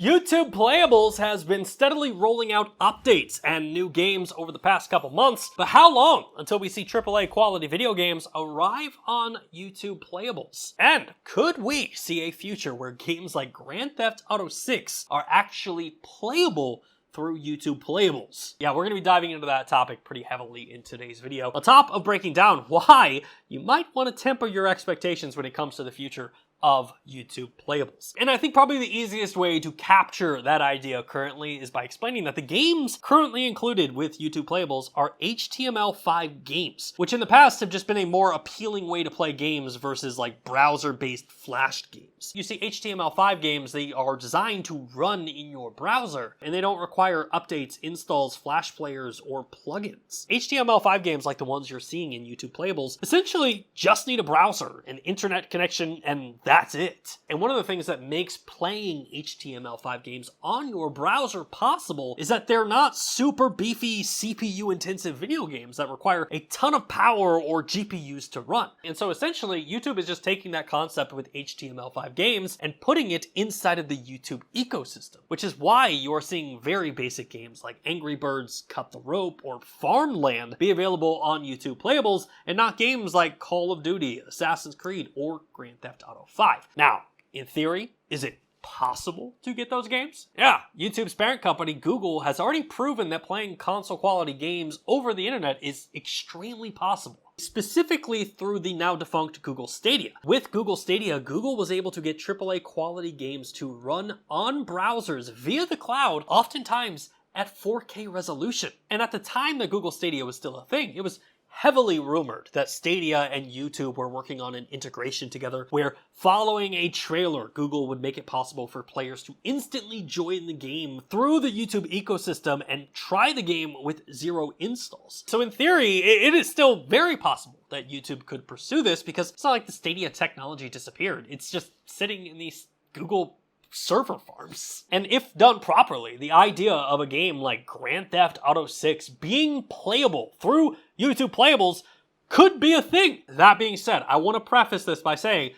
YouTube Playables has been steadily rolling out updates and new games over the past couple months, but how long until we see AAA quality video games arrive on YouTube Playables? And could we see a future where games like Grand Theft Auto 6 are actually playable through YouTube Playables? Yeah, we're going to be diving into that topic pretty heavily in today's video, on top of breaking down why you might want to temper your expectations when it comes to the future of YouTube Playables. And I think probably the easiest way to capture that idea currently is by explaining that the games currently included with YouTube Playables are HTML5 games, which in the past have just been a more appealing way to play games versus like browser-based flashed games. You see, HTML5 games, they are designed to run in your browser, and they don't require updates, installs, flash players, or plugins. HTML5 games like the ones you're seeing in YouTube Playables essentially just need a browser, an internet connection, and that's it. And one of the things that makes playing HTML5 games on your browser possible is that they're not super beefy CPU intensive video games that require a ton of power or GPUs to run. And so essentially YouTube is just taking that concept with HTML5 games and putting it inside of the YouTube ecosystem, which is why you're seeing very basic games like Angry Birds Cut the Rope or Farmland be available on YouTube Playables and not games like Call of Duty, Assassin's Creed, or Grand Theft Auto 5. Now, in theory, is it possible to get those games? Yeah, YouTube's parent company, Google, has already proven that playing console quality games over the internet is extremely possible, specifically through the now defunct Google Stadia. With Google Stadia, Google was able to get AAA quality games to run on browsers via the cloud, oftentimes at 4K resolution. And at the time that Google Stadia was still a thing, it was heavily rumored that Stadia and YouTube were working on an integration together where following a trailer, Google would make it possible for players to instantly join the game through the YouTube ecosystem and try the game with 0 installs. So in theory, it is still very possible that YouTube could pursue this because it's not like the Stadia technology disappeared. It's just sitting in these Google server farms. And if done properly, the idea of a game like Grand Theft Auto 6 being playable through YouTube Playables could be a thing. That being said, I want to preface this by saying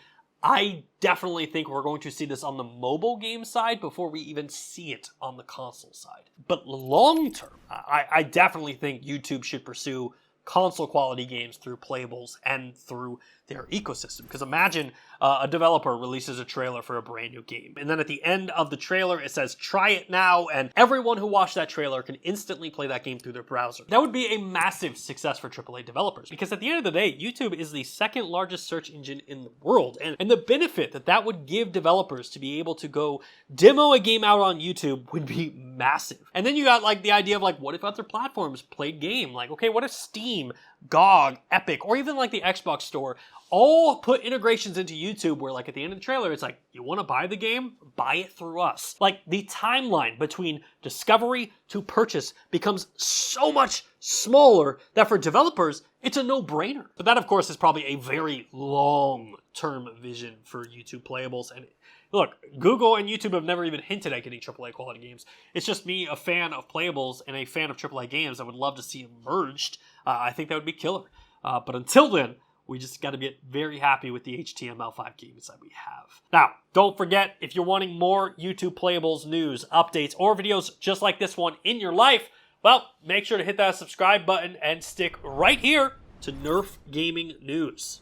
I definitely think we're going to see this on the mobile game side before we even see it on the console side. But long term, I definitely think YouTube should pursue console quality games through Playables and through their ecosystem. Because imagine a developer releases a trailer for a brand new game, and then at the end of the trailer it says try it now, and everyone who watched that trailer can instantly play that game through their browser. That would be a massive success for AAA developers, because at the end of the day, YouTube is the second largest search engine in the world, and the benefit that that would give developers to be able to go demo a game out on YouTube would be massive. And then you got like the idea of like, what if other platforms played game? Like, okay, what if Steam, GOG, Epic, or even like the Xbox Store all put integrations into YouTube where like at the end of the trailer, it's like, you want to buy the game? Buy it through us. Like the timeline between discovery to purchase becomes so much smaller that for developers, it's a no-brainer. But that of course is probably a very long-term vision for YouTube Playables. And look, Google and YouTube have never even hinted at getting AAA quality games. It's just me, a fan of Playables and a fan of AAA games. I would love to see them merged. I think that would be killer. But until then, we just got to get very happy with the HTML5 games that we have. Now, don't forget, if you're wanting more YouTube Playables news, updates, or videos just like this one in your life, well, make sure to hit that subscribe button and stick right here to Nerf Gaming News.